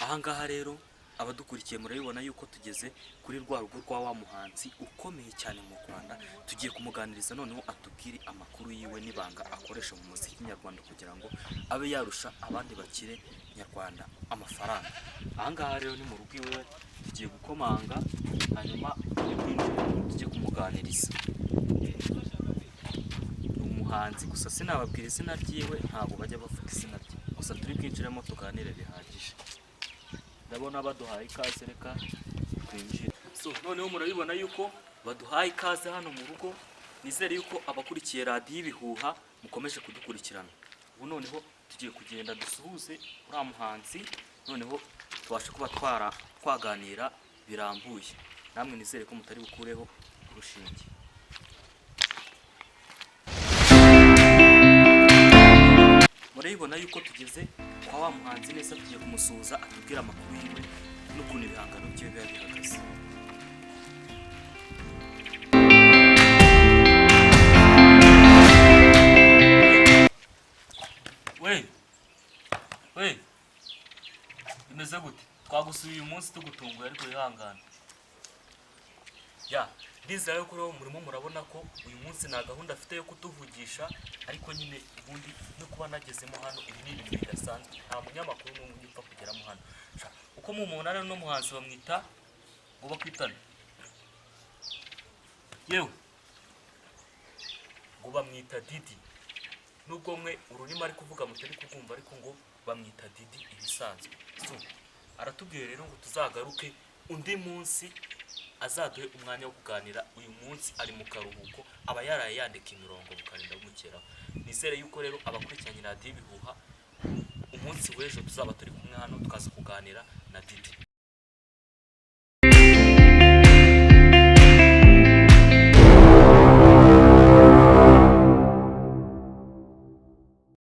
Ahangaha rero abadukurikiye murabibona yuko tugeze kuri rwa rugo rwa wa muhanzi ukomeye cyane mu Rwanda. Tugiye kumuganiriza noneho atubwire amakuru yiwe n'ibanga akoresha mu muziki nyarwanda kugira ngo abe yarusha abandi bakire nyarwanda amafaranga. Ahangaha rero ni mu rugo iwe, tugiye gukomanga hanyuma tujye kumuganiriza. Umuhanzi gusa sinababwira izina ryiwe, ntabwo bajya bavuga izina rye, gusa turi bwinjiremo tuganire bihagije. Ndabona baduhaye ikaze, reka twinjire. Noneho murabibona yuko baduhaye ikaze hano mu rugo. Nizere yuko abakurikiye radiyo Ibihuha mukomeje kudukurikirana. Ubu noneho tugiye kugenda dusuhuze uriya muhanzi, noneho tubashe kuba twaganira birambuye. Namwe nizere ko mutari bukureho urushinge. Murabibona yuko tugeze kwa wa muhanzi neza, tugiye kumusuhuza atubwira amakuru yiwe n'ukuntu ibihangano bye biba bihagaze. We bimeze gute? Twagusuye uyu munsi tugutunguye ariko wihangane. Ndizera yuko rero murimo murabona ko uyu munsi nta gahunda afite yo kutuvugisha, ariko nyine ubundi no kuba nagezemo hano ibi ni ibintu bidasanzwe. Nta munyamakuru n'umwe upfa kugeramo hano. Uko mumubona rero n'umuhanzi bamwita ngo bakwitane, yewe ngo bamwita Didi. Nubwo mwe ururimi ari kuvuga mutari kukumva, ariko ngo bamwita Didi ibisanzwe. Aratubwiye rero ngo tuzagaruke undi munsi, azaduhe umwanya wo kuganira. Uyu munsi ari mu karuhuko, aba yaraye yandika imirongo mukarinda bumukeraho. Nizere yuko rero abakurikiranye radiyo Ibihuha umunsi w'ejo tuzaba turi kumwe hano tukaza kuganira na Didi.